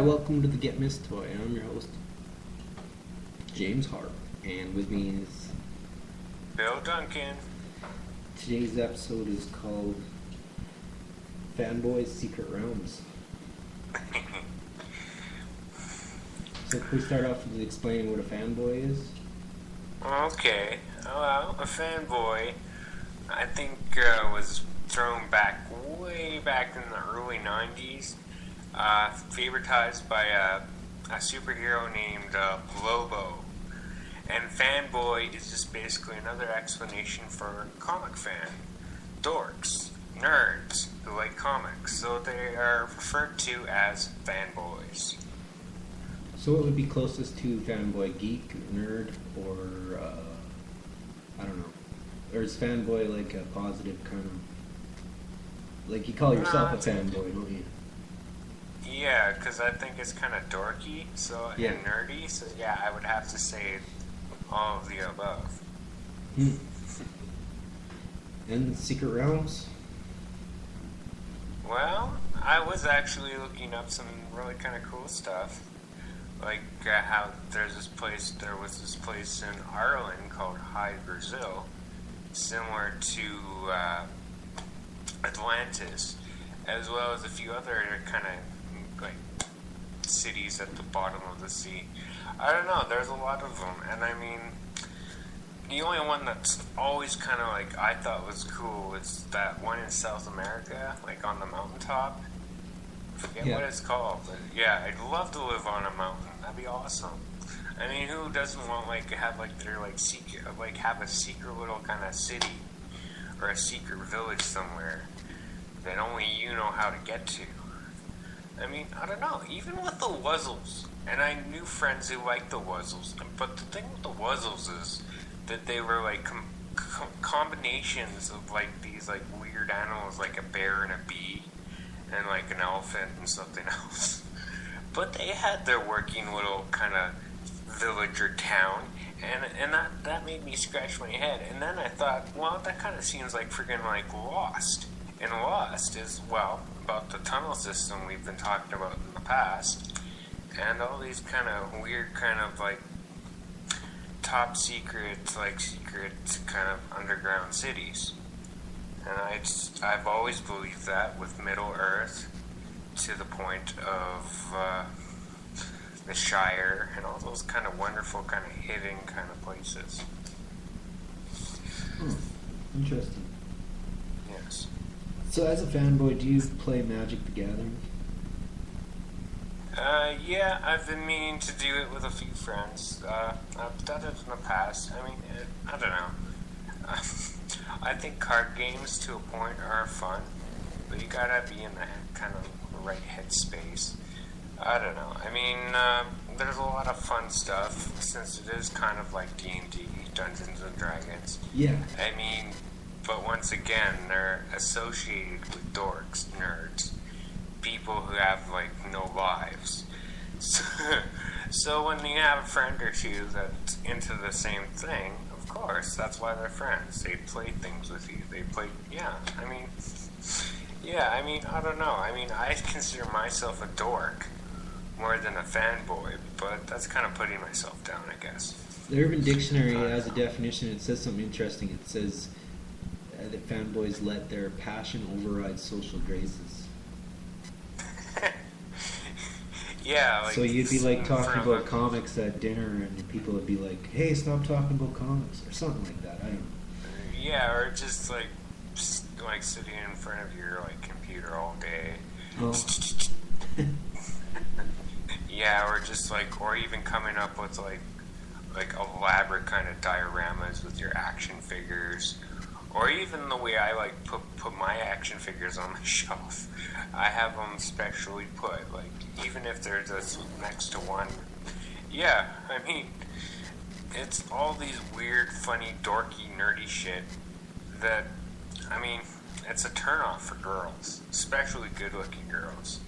welcome to the Get Missed Toy. I'm your host, James Hart, and with me is Bill Duncan. today's episode is called Fanboys Secret Realms. So if we start off with explaining what a fanboy is. Okay, well, a fanboy, I think, was thrown back way back in the early 90s, favoritized by a superhero named Lobo. And fanboy is just basically another explanation for comic fan. Dorks, nerds who like comics, so they are referred to as fanboys. So it would be closest to fanboy geek, nerd, or I don't know. Or is fanboy like a positive kind of... Like you call yourself a fanboy, don't you? Yeah, because I think it's kind of dorky, and nerdy, so yeah, I would have to say all of the above. And Secret Realms? Well, I was actually looking up some really kind of cool stuff. Like how there was this place in Ireland called High Brazil, similar to Atlantis, as well as a few other kind of like cities at the bottom of the sea. I don't know, there's a lot of them, and I mean, the only one that's always kind of like I thought was cool is that one in South America, like on the mountaintop. Forget what it's called, but yeah, I'd love to live on a mountain. That'd be awesome. I mean, who doesn't want have a secret little kind of city or a secret village somewhere that only you know how to get to? I mean, I don't know. Even with the Wuzzles, and I knew friends who liked the Wuzzles, but the thing with the Wuzzles is that they were like combinations of like these like weird animals, like a bear and a bee, and like an elephant and something else. But they had their working little kind of village or town, and that made me scratch my head. And then I thought, well, that kind of seems like friggin' like Lost. And Lost is, well, about the tunnel system we've been talking about in the past, and all these kind of weird kind of like top secret kind of underground cities. And I've always believed that with Middle Earth to the point of the Shire and all those kind of wonderful kind of hidden kind of places. Interesting. Yes. So as a fanboy, do you play Magic the Gathering? Yeah, I've been meaning to do it with a few friends. I've done it in the past. I mean, I don't know. I think card games to a point are fun, but you gotta be in the kind of right headspace. I don't know. I mean, there's a lot of fun stuff since it is kind of like D&D, Dungeons and Dragons. Yeah. I mean, but once again, they're associated with dorks, nerds, people who have like no lives. So when you have a friend or two that's into the same thing, of course, that's why they're friends. They play things with you. I mean, I don't know. I mean, I consider myself a dork more than a fanboy, but that's kind of putting myself down, I guess. The Urban Dictionary has a definition. It says something interesting. It says that fanboys let their passion override social graces. Yeah, like, so you'd be like talking about comics at dinner, and people would be like, "Hey, stop talking about comics," or something like that. I don't know. Yeah, or just like sitting in front of your like computer all day. Oh. Yeah, or just like, or even coming up with like elaborate kind of dioramas with your action figures, or even the way I like put my action figures on my shelf. I have them specially put, like, even if they're just next to one. Yeah, I mean, it's all these weird, funny, dorky, nerdy shit that, I mean, it's a turnoff for girls, especially good-looking girls.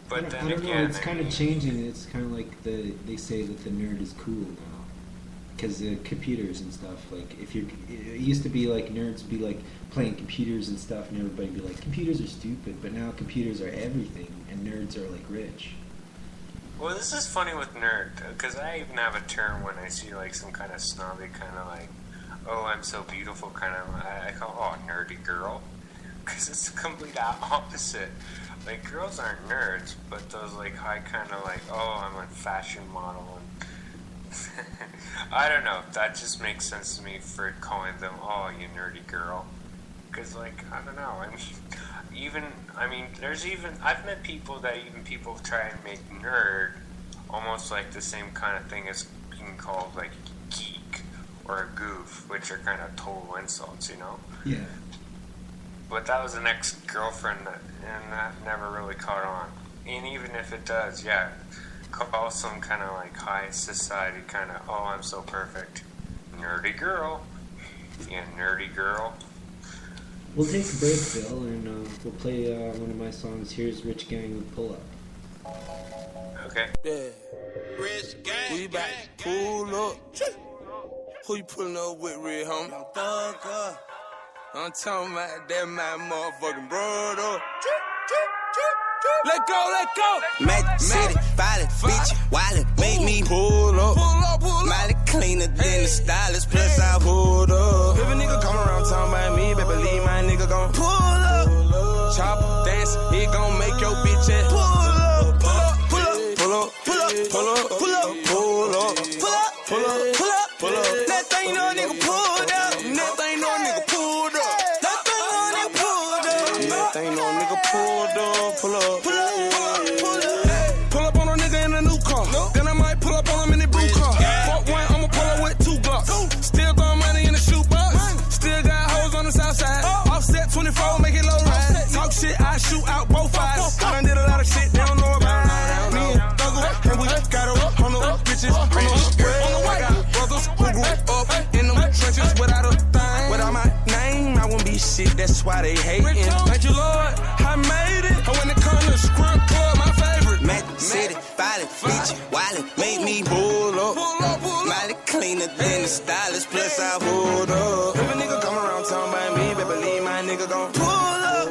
But then I don't again, know, it's kind of changing. It's kind of like they say that the nerd is cool now. Because computers and stuff, like, it used to be like nerds would be like playing computers and stuff, and everybody would be like, computers are stupid, but now computers are everything, and nerds are like rich. Well, this is funny with nerd, because I even have a term when I see like some kind of snobby kind of like, oh, I'm so beautiful kind of, I call, oh, nerdy girl. Because it's the complete opposite. Like, girls aren't nerds, but those like high kind of like, oh, I'm a fashion model. And I don't know, that just makes sense to me for calling them, oh, you nerdy girl. Because, like, I don't know, I've met people that even people try and make nerd almost like the same kind of thing as being called, like, geek or a goof, which are kind of total insults, you know? Yeah. But that was an ex-girlfriend, and that never really caught on. And even if it does, yeah, call some kind of, like, high society kind of, oh, I'm so perfect. Nerdy girl. Yeah, nerdy girl. We'll take a break, Bill, and we'll play one of my songs. Here's Rich Gang with Pull Up. Okay. Yeah. Rich Gang. We back. Pull up. Who you pulling up with, Red homie? Thugger. I'm talking about that my motherfucking brother. Let go. Magic City, Violet, bitch, Wiley, make me pull up. Miley cleaner than the stylist, plus I pulled up. If a nigga come around talking about me, baby, believe my nigga gon' Pull up, chop, dance, it gon' make your bitch ass pull up, pull up, pull up, pull up, pull up, pull up, pull up, pull up, pull up, pull up. That thing no nigga pulled up. That thing no nigga pulled up. That thing no nigga pulled up. That thing no nigga pulled up. Pull up. Pull up. Pull up on a nigga in a new car. Then I might pull up on him in the blue car. Fuck one, I'ma pull up with 2 blocks. Still throwing money in the shoebox. Still got hoes on the south side. Offset 24, make it low ride. Talk shit, I shoot out both eyes. I done did a lot of shit, they don't know about it. Me and Thugger, and we got a on the bitches, on the way. I got brothers who grew up in them trenches without a thing. Without my name, I won't be shit, that's why they hating. Thank you, Lord, I made it. And when it comes to Script Club, my favorite. Magic City, Violet, bitch, Wiley, make me pull up. Miley cleaner than the stylist, plus I pulled up. If a nigga come around talking about me, baby, believe my nigga gon' Pull up,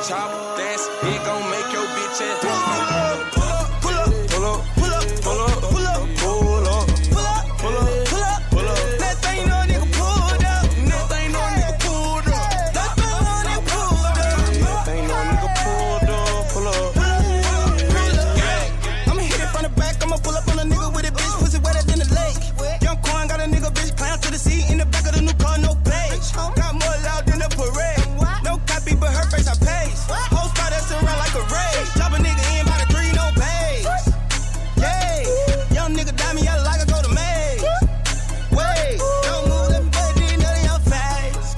chop, dance, it gon' make your bitch ass pull up, pull up, pull up, pull up, pull up, pull up, pull up, pull up, pull up, pull up. pull up. That thing no nigga pulled up. That thing no nigga pulled up. That thing no nigga pulled up. That thing no nigga pulled up. Pull up. I'ma hit it from the back, I'ma pull up on a nigga with a bitch, pussy wetter than the lake. Young Quan got a nigga bitch clown to the seat in the back of the new car, no page. Got more loud than a parade. No copy, but her face I paste. Whole spot that's around like a rage. Drop a nigga in by the 3, no page. Yeah, young nigga die me, I like I go to maze. Wait, don't move them body, none of your face.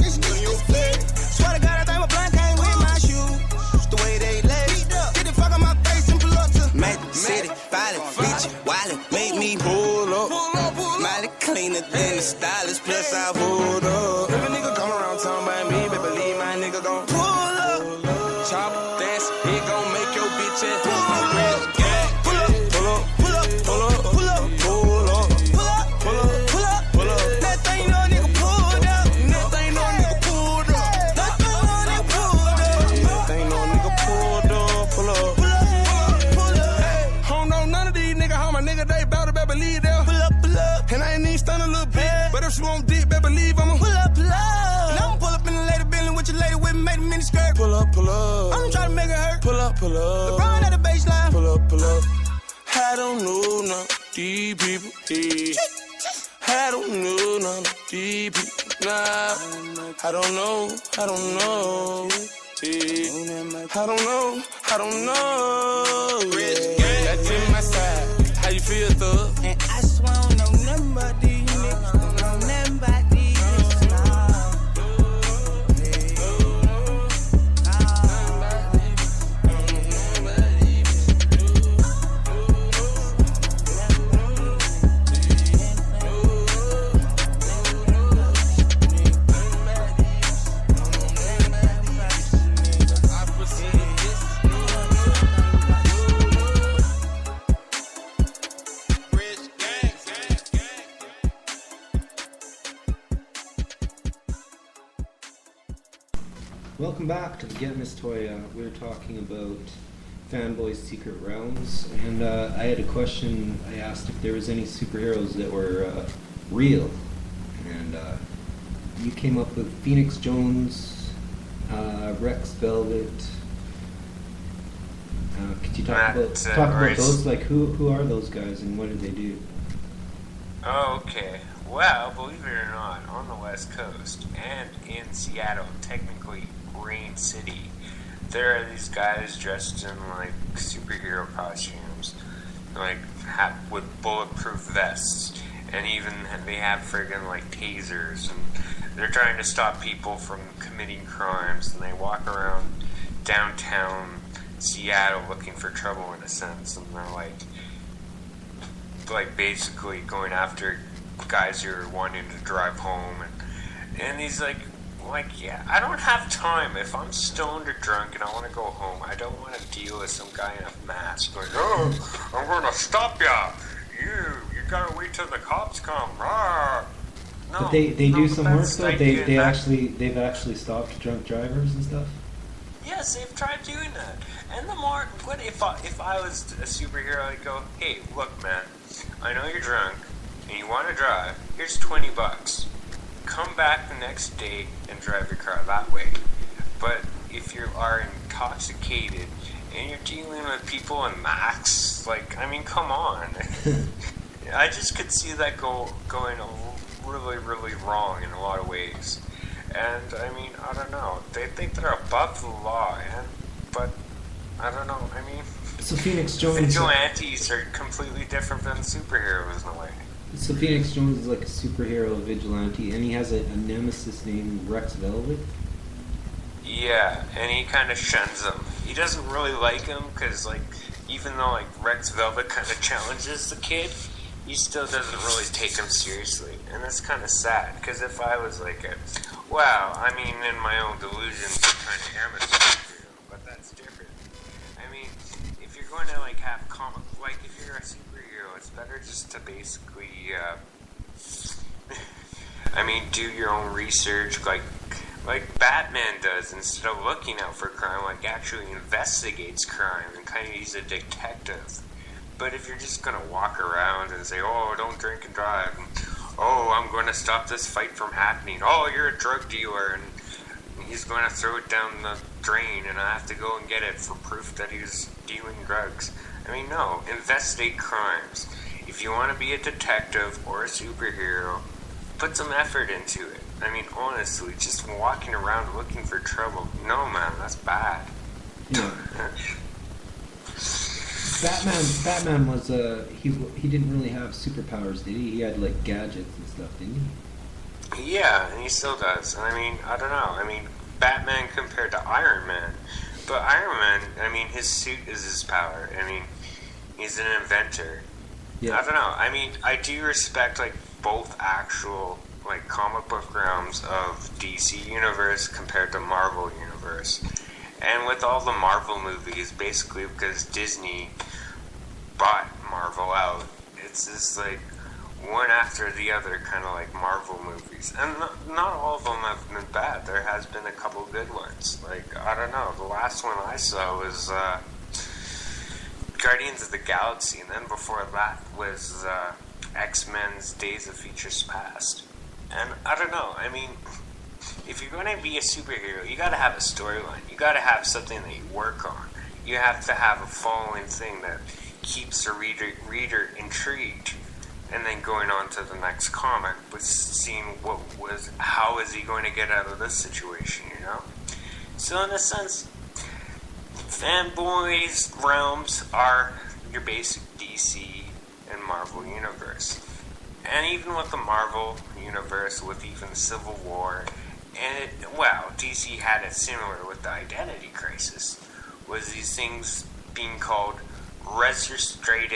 Swear to God, I think my blind came with my shoes. The way they lay. Get the fuck on my face and pull up to Magic City, Violet, bitch, Wiley, make me pull up. Miley cleaner than the stylist, plus I pulled up. If a nigga come around talking about me, baby, believe my nigga gon' Pull up, chop, dance, it gon' make your bitch ass pull up, pull up, pull up, pull up, pull up, pull up, pull up, pull up, pull up, pull up. pull up. That thing no nigga pulled up. That thing no nigga pulled up. That thing no nigga pulled up. That thing no nigga pulled up. Pull up. Pull up, pull up, I don't know none of these niggas how my nigga they bout to baby leave there. pull up, pull up. And I ain't even stun a little bit. But if she won't dick, baby leave, I'ma Pull up, pull up. And I'ma pull up in the lady building with your lady with me, made a mini skirt. pull up, pull up. I'm trying to make it hurt. Pull up, pull up. LeBron at the baseline. Pull up, pull up. I don't know none of these people. Yeah. I don't know none of these people. Nah, I don't know. I don't know. Yeah. I don't know. Yeah. That's in my side. How you feel, thug? And I swear I don't know nothing about these niggas. Don't know nothing about these niggas. Nah. Welcome back to the Get Miss Toya. We're talking about Fanboys Secret Realms, and I had a question. I asked if there was any superheroes that were real, and you came up with Phoenix Jones, Rex Velvet. Could you talk about those? Like, who are those guys and what do they do? Okay. Well, believe it or not, on the West Coast and in Seattle, technically Rain City, there are these guys dressed in like superhero costumes, like with bulletproof vests, and even they have friggin' like tasers, and they're trying to stop people from committing crimes, and they walk around downtown Seattle looking for trouble in a sense, and they're like basically going after guys who are wanting to drive home, and he's like, yeah, I don't have time. If I'm stoned or drunk and I want to go home, I don't want to deal with some guy in a mask going, oh, I'm going to stop ya. You gotta wait till the cops come. Rawr. No, but they do some work though. They've actually stopped drunk drivers and stuff. Yes, they've tried doing that. And the more, what if I was a superhero, I'd go, hey, look, man, I know you're drunk and you want to drive. Here's $20. Come back the next day and drive your car that way. But if you are intoxicated and you're dealing with people in masks, like, I mean, come on. I just could see that going really, really wrong in a lot of ways. And, I mean, I don't know. They think they're above the law, but I don't know. I mean, so Phoenix Jones, vigilantes are completely different than superheroes in a way. So Phoenix Jones is like a superhero vigilante, and he has a nemesis named Rex Velvet? Yeah, and he kind of shuns him. He doesn't really like him, because, like, even though, like, Rex Velvet kind of challenges the kid, he still doesn't really take him seriously. And it's kind of sad, because if I was like I mean, in my own delusions, I kind of am a superhero, but that's different. I mean, if you're going to, like, have if you're a superhero, it's better just to basically, do your own research, like Batman does, instead of looking out for crime, like, actually investigates crime, and kind of he's a detective. But if you're just going to walk around and say, oh, don't drink and drive, and, oh, I'm going to stop this fight from happening, oh, you're a drug dealer, and he's going to throw it down the drain, and I have to go and get it for proof that he's dealing drugs. I mean, no, investigate crimes. If you want to be a detective or a superhero, put some effort into it. I mean, honestly, just walking around looking for trouble, no, man, that's bad. Yeah. Batman was he didn't really have superpowers, did he? He had like gadgets and stuff, didn't he? Yeah, and he still does. I mean, I don't know. I mean, Batman compared to Iron Man, but Iron Man, I mean, his suit is his power. I mean, he's an inventor. Yeah. I don't know. I mean, I do respect like both actual like comic book realms of DC Universe compared to Marvel Universe. And with all the Marvel movies, basically because Disney bought Marvel out, it's just like one after the other kind of like Marvel movies. And not all of them have been bad. There has been a couple good ones. Like, I don't know, the last one I saw was Guardians of the Galaxy, and then before that was X-Men's Days of Futures Past. And I don't know, I mean, if you're going to be a superhero, you got to have a storyline. You got to have something that you work on. You have to have a following thing that keeps the reader intrigued, and then going on to the next comic with seeing how is he going to get out of this situation, you know? So in a sense, Fanboys Realms are your basic DC and Marvel universe. And even with the Marvel universe, with even Civil War, and DC had it similar with the Identity Crisis, was these things being called registered